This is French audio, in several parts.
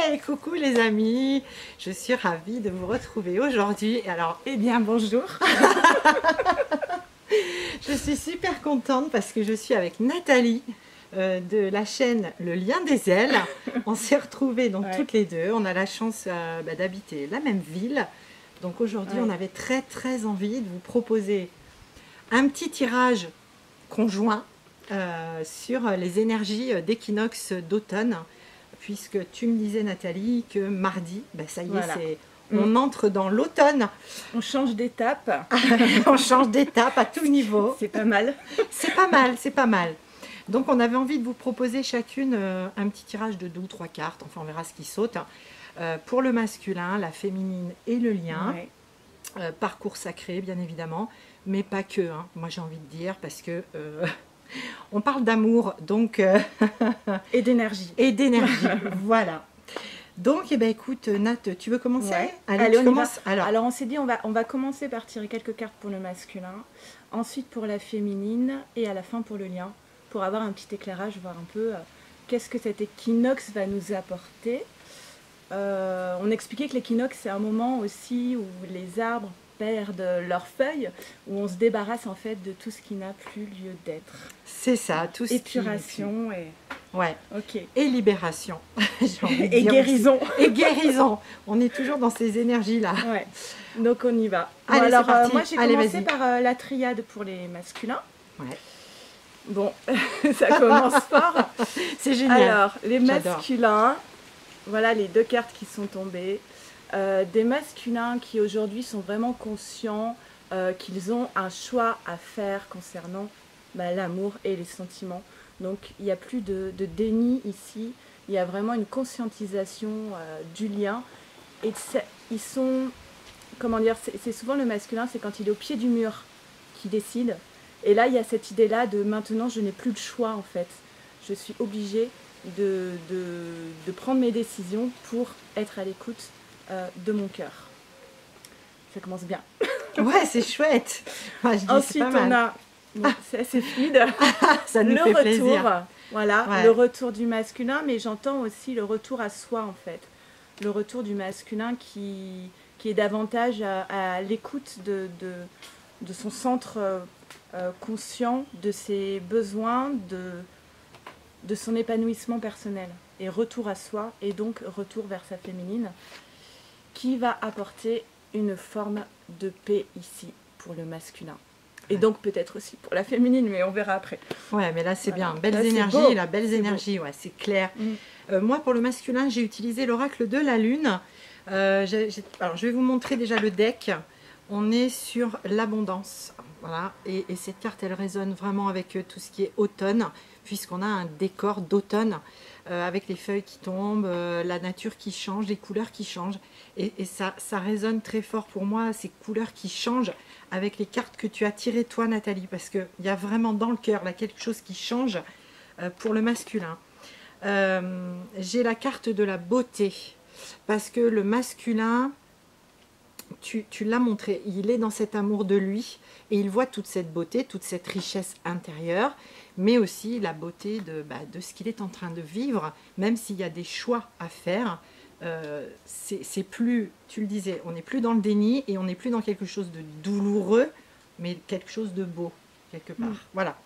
Hey, coucou les amis, je suis ravie de vous retrouver aujourd'hui. Alors, eh bien, bonjour. Je suis super contente parce que je suis avec Nathalie de la chaîne Le Lien des Ailes. On s'est retrouvés donc toutes les deux. On a la chance d'habiter la même ville. Donc aujourd'hui, on avait très envie de vous proposer un petit tirage conjoint sur les énergies d'équinoxe d'automne. Puisque tu me disais, Nathalie, que mardi, ça y est, on entre dans l'automne. On change d'étape. On change d'étape à tout niveau. C'est pas mal. C'est pas mal, c'est pas mal. Donc on avait envie de vous proposer chacune un petit tirage de 2 ou 3 cartes. Enfin, on verra ce qui saute. Pour le masculin, la féminine et le lien. Parcours sacré, bien évidemment. Mais pas que, hein. Moi, j'ai envie de dire, parce que... on parle d'amour, donc... et d'énergie. Et d'énergie, voilà. Donc, eh ben, écoute, Nat, tu veux commencer? Allez, on commence. Alors, on s'est dit, on va commencer par tirer quelques cartes pour le masculin, ensuite pour la féminine, et à la fin pour le lien, pour avoir un petit éclairage, voir un peu qu'est-ce que cet équinoxe va nous apporter. On expliquait que l'équinoxe, c'est un moment aussi où les arbres perdent leurs feuilles, où on se débarrasse en fait de tout ce qui n'a plus lieu d'être. C'est ça, tout ce épuration qui... et... Ouais. Ok. Et libération. Et guérison. Et guérison. On est toujours dans ces énergies-là. Ouais. Donc on y va. Allez, bon, alors, parti. moi j'ai commencé par la triade pour les masculins. Ouais. Bon, ça commence fort. C'est génial. Alors, les masculins, voilà les 2 cartes qui sont tombées. Des masculins qui aujourd'hui sont vraiment conscients qu'ils ont un choix à faire concernant l'amour et les sentiments. Donc il n'y a plus de déni ici, il y a vraiment une conscientisation du lien. Et ils sont, comment dire, c'est souvent le masculin, c'est quand il est au pied du mur qu'il décide. Et là il y a cette idée-là de maintenant je n'ai plus le choix en fait. Je suis obligée de prendre mes décisions pour être à l'écoute de mon cœur. Ça commence bien. Ouais, c'est chouette. Moi, je dis, ensuite, on a, c'est assez fluide, ça nous fait plaisir. Voilà, le retour du masculin, mais j'entends aussi le retour à soi en fait. Le retour du masculin qui est davantage à l'écoute de son centre conscient, de ses besoins, de son épanouissement personnel. Et retour à soi, et donc retour vers sa féminine, qui va apporter une forme de paix ici pour le masculin. Et donc peut-être aussi pour la féminine, mais on verra après. Ouais, mais là c'est bien. Belles énergies, là, belles énergies, ouais, c'est clair. Moi, pour le masculin, j'ai utilisé l'oracle de la lune. Alors, je vais vous montrer déjà le deck. On est sur l'abondance. Voilà. Et cette carte, elle résonne vraiment avec tout ce qui est automne, puisqu'on a un décor d'automne. Avec les feuilles qui tombent, la nature qui change, les couleurs qui changent. Et ça résonne très fort pour moi, ces couleurs qui changent avec les cartes que tu as tirées toi, Nathalie, parce qu'il y a vraiment dans le cœur là quelque chose qui change pour le masculin. J'ai la carte de la beauté, parce que le masculin, tu l'as montré, il est dans cet amour de lui, et il voit toute cette beauté, toute cette richesse intérieure, mais aussi la beauté de ce qu'il est en train de vivre, même s'il y a des choix à faire. C'est plus, tu le disais, on n'est plus dans le déni et on n'est plus dans quelque chose de douloureux, mais quelque chose de beau, quelque part. Voilà.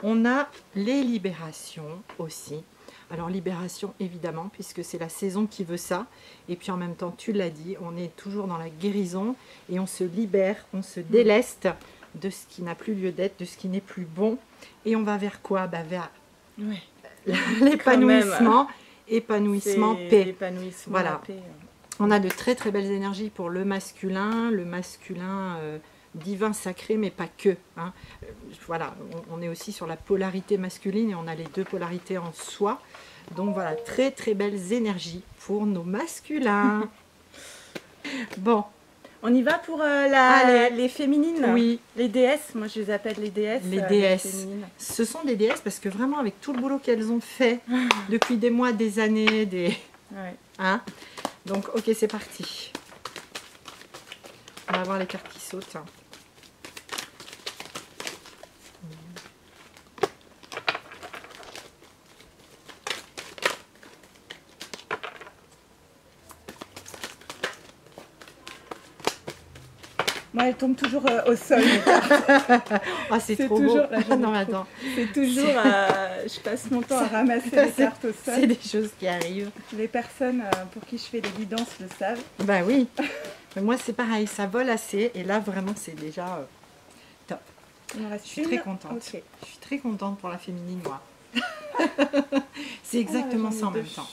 On a les libérations aussi. Alors libération évidemment, puisque c'est la saison qui veut ça. Et puis en même temps, tu l'as dit, on est toujours dans la guérison et on se libère, on se déleste de ce qui n'a plus lieu d'être, de ce qui n'est plus bon. Et on va vers quoi? Vers l'épanouissement. Épanouissement, paix. Voilà. Paix. On a de très belles énergies pour le masculin divin, sacré, mais pas que. Hein. Voilà, on est aussi sur la polarité masculine et on a les 2 polarités en soi. Donc voilà, très belles énergies pour nos masculins. Bon. On y va pour les féminines. Oui. Les déesses, moi je les appelle les déesses. Les déesses. Ce sont des déesses parce que vraiment avec tout le boulot qu'elles ont fait depuis des mois, des années, hein. Donc ok, c'est parti. On va voir les cartes qui sautent. Moi, elle tombe toujours au sol. Ah, c'est trop beau. Non, mais attends. C'est toujours, je passe mon temps à ramasser les cartes au sol. C'est des choses qui arrivent. Les personnes pour qui je fais des guidances le savent. Bah oui. Mais moi, c'est pareil, ça vole assez. Et là, vraiment, c'est déjà top. Je suis très contente. Okay. Je suis très contente pour la féminine, moi. C'est exactement ça en même temps.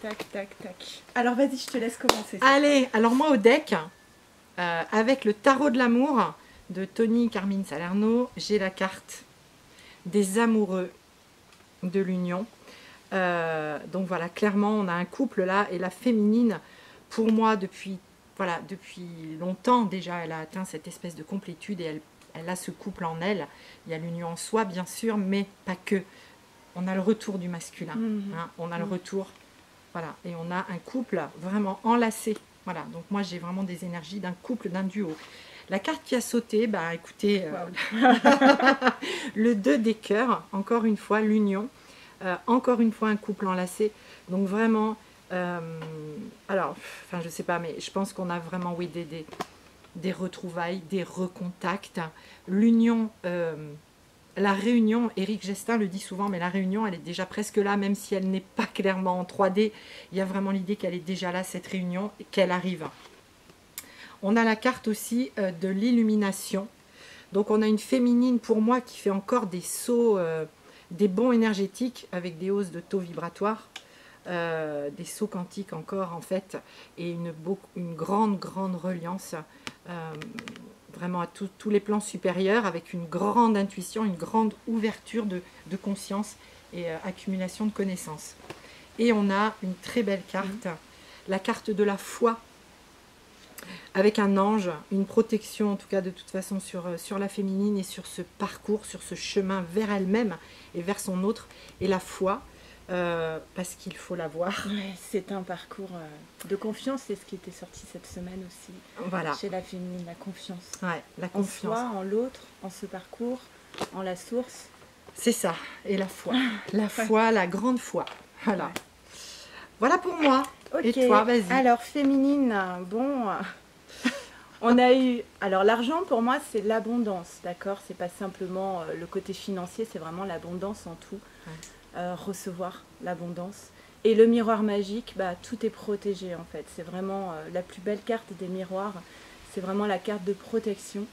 Tac, tac, tac. Alors, vas-y, je te laisse commencer. Allez, alors moi, au deck... avec le tarot de l'amour de Tony Carmine Salerno, j'ai la carte des amoureux de l'union. Donc voilà, clairement, on a un couple là, et la féminine, pour moi, depuis longtemps déjà, elle a atteint cette espèce de complétude et elle a ce couple en elle. Il y a l'union en soi, bien sûr, mais pas que. On a le retour du masculin, hein, on a le retour, voilà, et on a un couple vraiment enlacé. Voilà, donc moi j'ai vraiment des énergies d'un couple, d'un duo. La carte qui a sauté, bah écoutez, le 2 des cœurs, encore une fois l'union, encore une fois un couple enlacé. Donc vraiment, alors, enfin je sais pas, mais je pense qu'on a vraiment, oui, des retrouvailles, des recontacts. L'union, la réunion, Éric Gestin le dit souvent, mais la réunion, elle est déjà presque là, même si elle n'est pas clairement en 3D. Il y a vraiment l'idée qu'elle est déjà là, cette réunion, et qu'elle arrive. On a la carte aussi de l'illumination. Donc on a une féminine, pour moi, qui fait encore des sauts, des bonds énergétiques, avec des hausses de taux vibratoires, des sauts quantiques encore, en fait, et une grande reliance, vraiment à tous les plans supérieurs, avec une grande intuition, une grande ouverture de conscience et accumulation de connaissances. Et on a une très belle carte, la carte de la foi, avec un ange, une protection en tout cas de toute façon sur la féminine et sur ce parcours, sur ce chemin vers elle-même et vers son autre, et la foi, parce qu'il faut l'avoir. Ouais, c'est un parcours de confiance, c'est ce qui était sorti cette semaine aussi. Voilà. Chez la féminine, la confiance. Ouais, la confiance. En soi, en l'autre, en ce parcours, en la source. C'est ça, et la foi. La foi, la grande foi. Voilà. Ouais. Voilà pour moi. Okay. Et toi, vas-y. Alors, féminine, bon... On a eu... Alors, l'argent, pour moi, c'est l'abondance, d'accord? C'est pas simplement le côté financier, c'est vraiment l'abondance en tout. Ouais. Recevoir l'abondance. Et le miroir magique, bah, tout est protégé, en fait. C'est vraiment la plus belle carte des miroirs. C'est vraiment la carte de protection.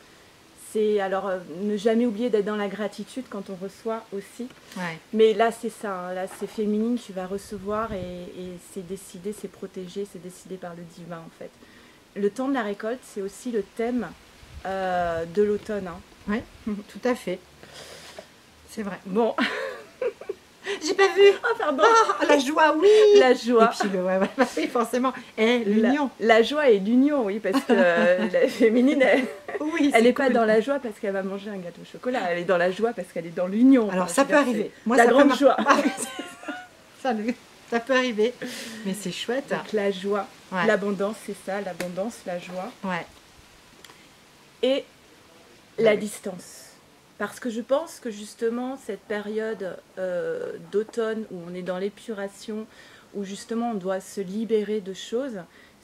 C'est alors ne jamais oublier d'être dans la gratitude quand on reçoit aussi. Ouais. Mais là, c'est ça. Hein, là, c'est féminine, tu vas recevoir et c'est décidé, c'est protégé, c'est décidé par le divin, en fait. Le temps de la récolte, c'est aussi le thème de l'automne. Hein. Oui, tout à fait. C'est vrai. Bon. J'ai pas vu. Oh, pardon. Oh, la joie, oui. La joie. Et puis, oui, forcément. Et l'union. La joie et l'union, oui, parce que la féminine, elle n'est pas dans la joie parce qu'elle va manger un gâteau au chocolat. Elle est dans la joie parce qu'elle est dans l'union. Alors, ça peut arriver. Moi, la grande joie. Ça peut arriver. Mais c'est chouette. Donc, la joie, ouais. L'abondance, c'est ça. L'abondance, la joie. Ouais. Et la distance. Parce que je pense que justement, cette période d'automne où on est dans l'épuration, où justement on doit se libérer de choses,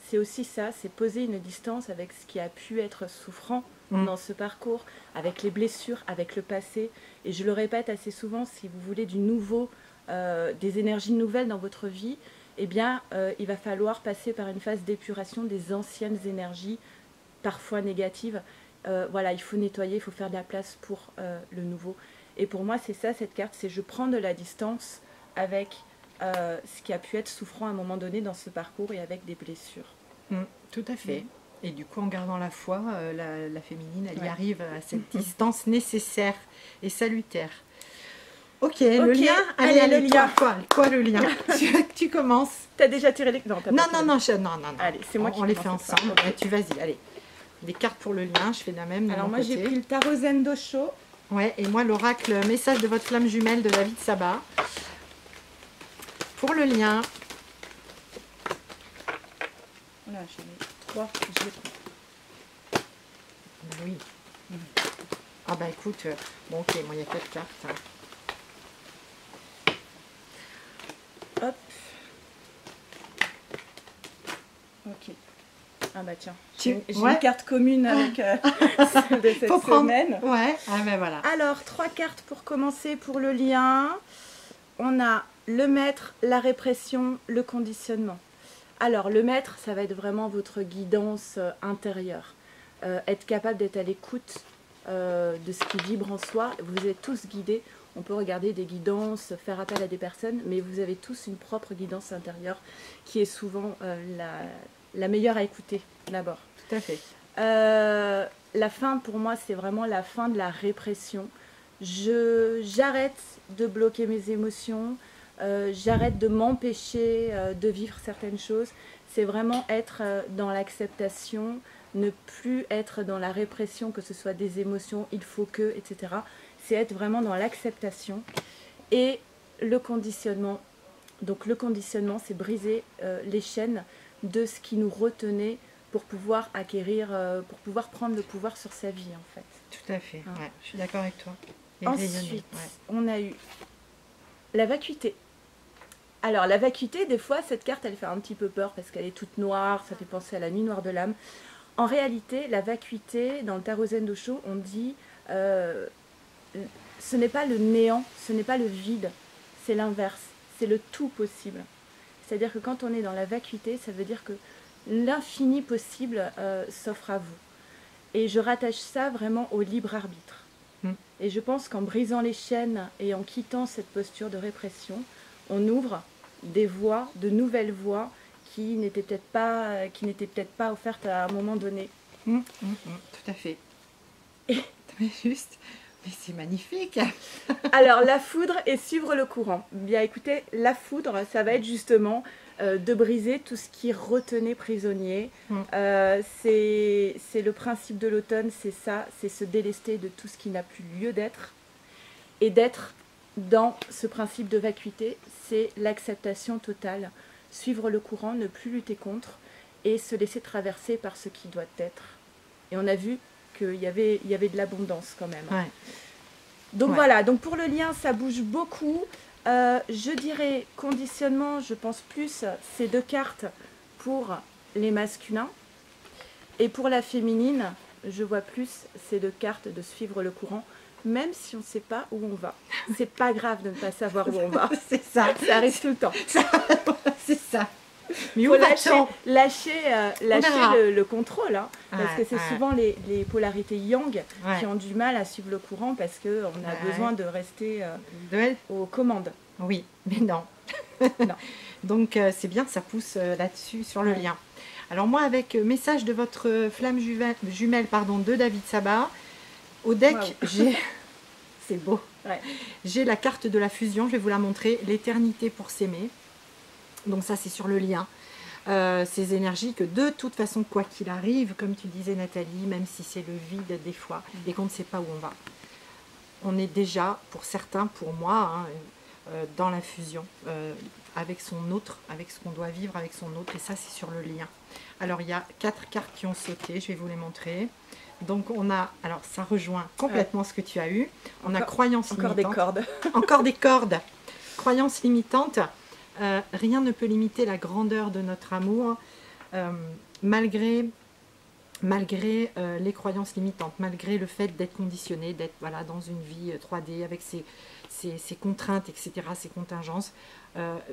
c'est aussi ça, c'est poser une distance avec ce qui a pu être souffrant dans ce parcours, avec les blessures, avec le passé. Et je le répète assez souvent, si vous voulez du nouveau, des énergies nouvelles dans votre vie, eh bien, il va falloir passer par une phase d'épuration des anciennes énergies, parfois négatives. Voilà, il faut nettoyer, il faut faire de la place pour le nouveau. Et pour moi, c'est ça, cette carte, c'est je prends de la distance avec ce qui a pu être souffrant à un moment donné dans ce parcours et avec des blessures. Tout à fait. Et du coup, en gardant la foi, la féminine, elle y arrive à cette distance nécessaire et salutaire. Ok, le lien. Allez, le lien. Quoi le lien? Tu commences. T'as déjà tiré les... Non. Allez, c'est moi qui on les fait ensemble. Okay. Tu vas-y, allez. Des cartes pour le lien, je fais de la même. Alors moi j'ai pris le tarot Zen d'Osho. Ouais, et moi l'oracle message de votre flamme jumelle de David Saba. Pour le lien. Voilà, j'ai mis 3, je les prends. Oui. Ah bah écoute, bon ok, moi il y a 4 cartes. Hop. Ok. Ah bah tiens, Ouais. j'ai une carte commune avec celle de cette Faut prendre. semaine. Ouais, ah ben voilà. Alors, 3 cartes pour commencer pour le lien. On a le maître, la répression, le conditionnement. Alors, le maître, ça va être vraiment votre guidance intérieure. Être capable d'être à l'écoute de ce qui vibre en soi. Vous êtes tous guidés. On peut regarder des guidances, faire appel à des personnes, mais vous avez tous une propre guidance intérieure qui est souvent la meilleure à écouter d'abord. Tout à fait. La fin, pour moi, c'est vraiment la fin de la répression. J'arrête de bloquer mes émotions, j'arrête de m'empêcher de vivre certaines choses. C'est vraiment être dans l'acceptation, ne plus être dans la répression, que ce soit des émotions, il faut que, etc. C'est être vraiment dans l'acceptation. Et le conditionnement. Donc le conditionnement, c'est briser les chaînes de ce qui nous retenait pour pouvoir acquérir, pour pouvoir prendre le pouvoir sur sa vie, en fait. Tout à fait, Hein. ouais, je suis d'accord avec toi. Et Ensuite, rayonner, on a eu la vacuité. Alors, la vacuité, des fois, cette carte, elle fait un petit peu peur parce qu'elle est toute noire, ça fait penser à la nuit noire de l'âme. En réalité, la vacuité, dans le tarot Zen Dosho, on dit ce n'est pas le néant, ce n'est pas le vide, c'est l'inverse, c'est le tout possible. C'est-à-dire que quand on est dans la vacuité, ça veut dire que l'infini possible s'offre à vous. Et je rattache ça vraiment au libre arbitre. Et je pense qu'en brisant les chaînes et en quittant cette posture de répression, on ouvre des voies, de nouvelles voies qui n'étaient peut-être pas offertes à un moment donné. tout à fait. Mais juste, mais c'est magnifique. Alors, la foudre et suivre le courant. Bien écoutez, la foudre, ça va être justement de briser tout ce qui retenait prisonnier. C'est le principe de l'automne, c'est ça, c'est se délester de tout ce qui n'a plus lieu d'être. Et d'être dans ce principe de vacuité, c'est l'acceptation totale. Suivre le courant, ne plus lutter contre et se laisser traverser par ce qui doit être. Et on a vu qu'il y avait de l'abondance quand même. Ouais. Donc voilà, donc pour le lien, ça bouge beaucoup. Je dirais conditionnement, je pense plus ces 2 cartes pour les masculins. Et pour la féminine, je vois plus ces 2 cartes de suivre le courant, même si on ne sait pas où on va. C'est pas grave de ne pas savoir où on va. C'est ça. Ça arrive tout le temps. C'est ça. Mais Il où faut va-t-on? lâcher verra. le contrôle, hein, parce que c'est souvent les polarités yang qui ont du mal à suivre le courant parce qu'on a besoin de rester aux commandes. Oui, mais non. Non. Donc c'est bien que ça pousse là-dessus sur le lien. Alors moi avec message de votre flamme jumelle de David Sabat, au deck j'ai... C'est beau. Ouais. J'ai la carte de la fusion, je vais vous la montrer, l'éternité pour s'aimer. Donc ça c'est sur le lien. Ces énergies que de toute façon, quoi qu'il arrive, comme tu disais Nathalie, même si c'est le vide des fois et qu'on ne sait pas où on va, on est déjà, pour certains, pour moi, dans la fusion, avec son autre, avec ce qu'on doit vivre avec son autre, et ça c'est sur le lien. Alors il y a 4 cartes qui ont sauté, je vais vous les montrer. Donc on a, alors ça rejoint complètement ce que tu as eu, on a croyance limitante. Encore des cordes. Encore des cordes. Croyance limitante. Rien ne peut limiter la grandeur de notre amour, malgré les croyances limitantes, malgré le fait d'être conditionné, d'être dans une vie 3D avec ses contraintes, etc., ses contingences.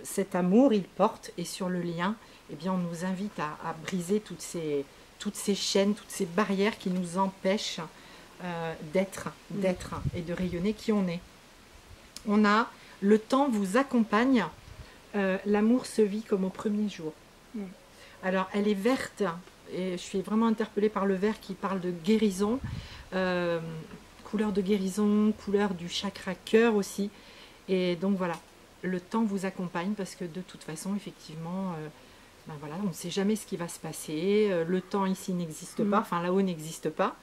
Cet amour, il porte, et sur le lien, eh bien, on nous invite à briser toutes ces chaînes, toutes ces barrières qui nous empêchent d'être et de rayonner qui on est. On a « Le temps vous accompagne ». L'amour se vit comme au premier jour. Alors, elle est verte, et je suis vraiment interpellée par le vert qui parle de guérison, couleur de guérison, couleur du chakra cœur aussi. Et donc voilà, le temps vous accompagne parce que de toute façon, effectivement, on ne sait jamais ce qui va se passer. Le temps ici n'existe pas, enfin là-haut n'existe pas.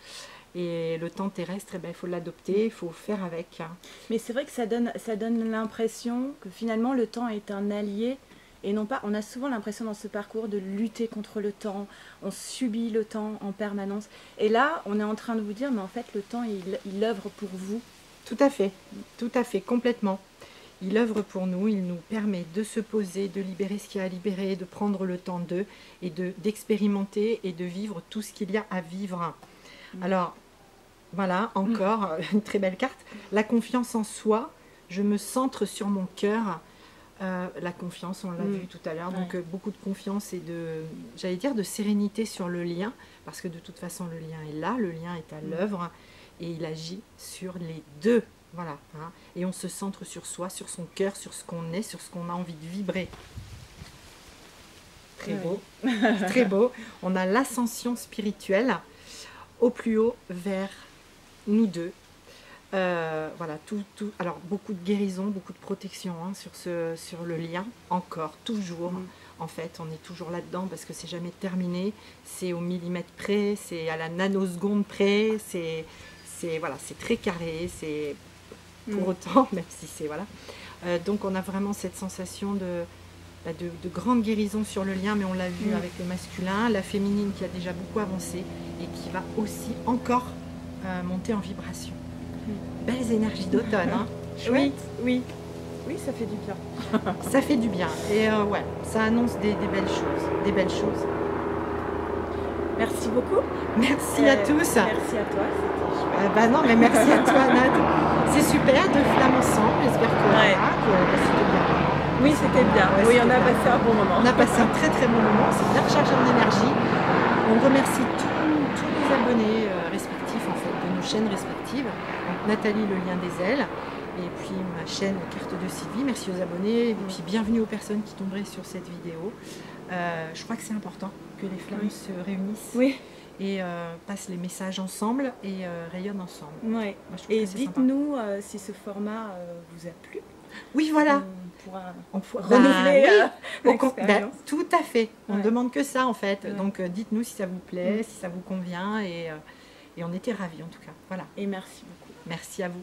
Et le temps terrestre, il faut l'adopter, il faut faire avec. Mais c'est vrai que ça donne l'impression que finalement le temps est un allié et non pas. On a souvent l'impression dans ce parcours de lutter contre le temps, on subit le temps en permanence. Et là, on est en train de vous dire, mais en fait, le temps, il œuvre pour vous. Tout à fait, complètement. il œuvre pour nous, il nous permet de se poser, de libérer ce qu'il y a à libérer, de prendre le temps d'eux et d'expérimenter et de vivre tout ce qu'il y a à vivre. Alors, voilà, encore une très belle carte. La confiance en soi, je me centre sur mon cœur. La confiance, on l'a vu tout à l'heure, donc beaucoup de confiance et j'allais dire de sérénité sur le lien, parce que de toute façon le lien est là, le lien est à l'œuvre et il agit sur les deux, voilà, hein. Et on se centre sur soi, sur son cœur, sur ce qu'on est, sur ce qu'on a envie de vibrer. Très beau, très beau. On a l'ascension spirituelle au plus haut vers nous deux. Voilà, alors beaucoup de guérison, beaucoup de protection hein, sur le lien, encore, toujours. En fait, on est toujours là-dedans parce que c'est jamais terminé, c'est au millimètre près, c'est à la nanoseconde près, c'est voilà, c'est très carré, c'est pour autant, même si c'est voilà. Donc on a vraiment cette sensation de grande guérison sur le lien, mais on l'a vu avec le masculin, la féminine qui a déjà beaucoup avancé et qui va aussi encore monter en vibration. Belles énergies d'automne, hein. Chouette. Oui, ça fait du bien. Ça fait du bien. Et ouais, ça annonce des belles choses. Des belles choses. Merci beaucoup. Merci à tous. Merci à toi. Bah non, mais merci à toi, Nad. C'est super, deux flammes ensemble. J'espère que c'était bien. Oui, c'était bien. Ouais, oui, on a passé un bon moment. On a passé un très très bon moment. C'est bien rechargé en énergie. On remercie tous les abonnés respectifs en fait, de nos chaînes respectives. Donc, Nathalie, le lien des ailes. Et puis ma chaîne Carte de Sylvie. Merci aux abonnés. Et puis bienvenue aux personnes qui tomberaient sur cette vidéo. Je crois que c'est important que les flammes se réunissent et passent les messages ensemble et rayonnent ensemble. Ouais. Moi, et dites-nous si ce format vous a plu. Oui, voilà. On pourra renouveler l'expérience. Tout à fait. On ne demande que ça en fait. Donc dites-nous si ça vous plaît, si ça vous convient. Et on était ravis en tout cas. Voilà. Et merci beaucoup. Merci à vous.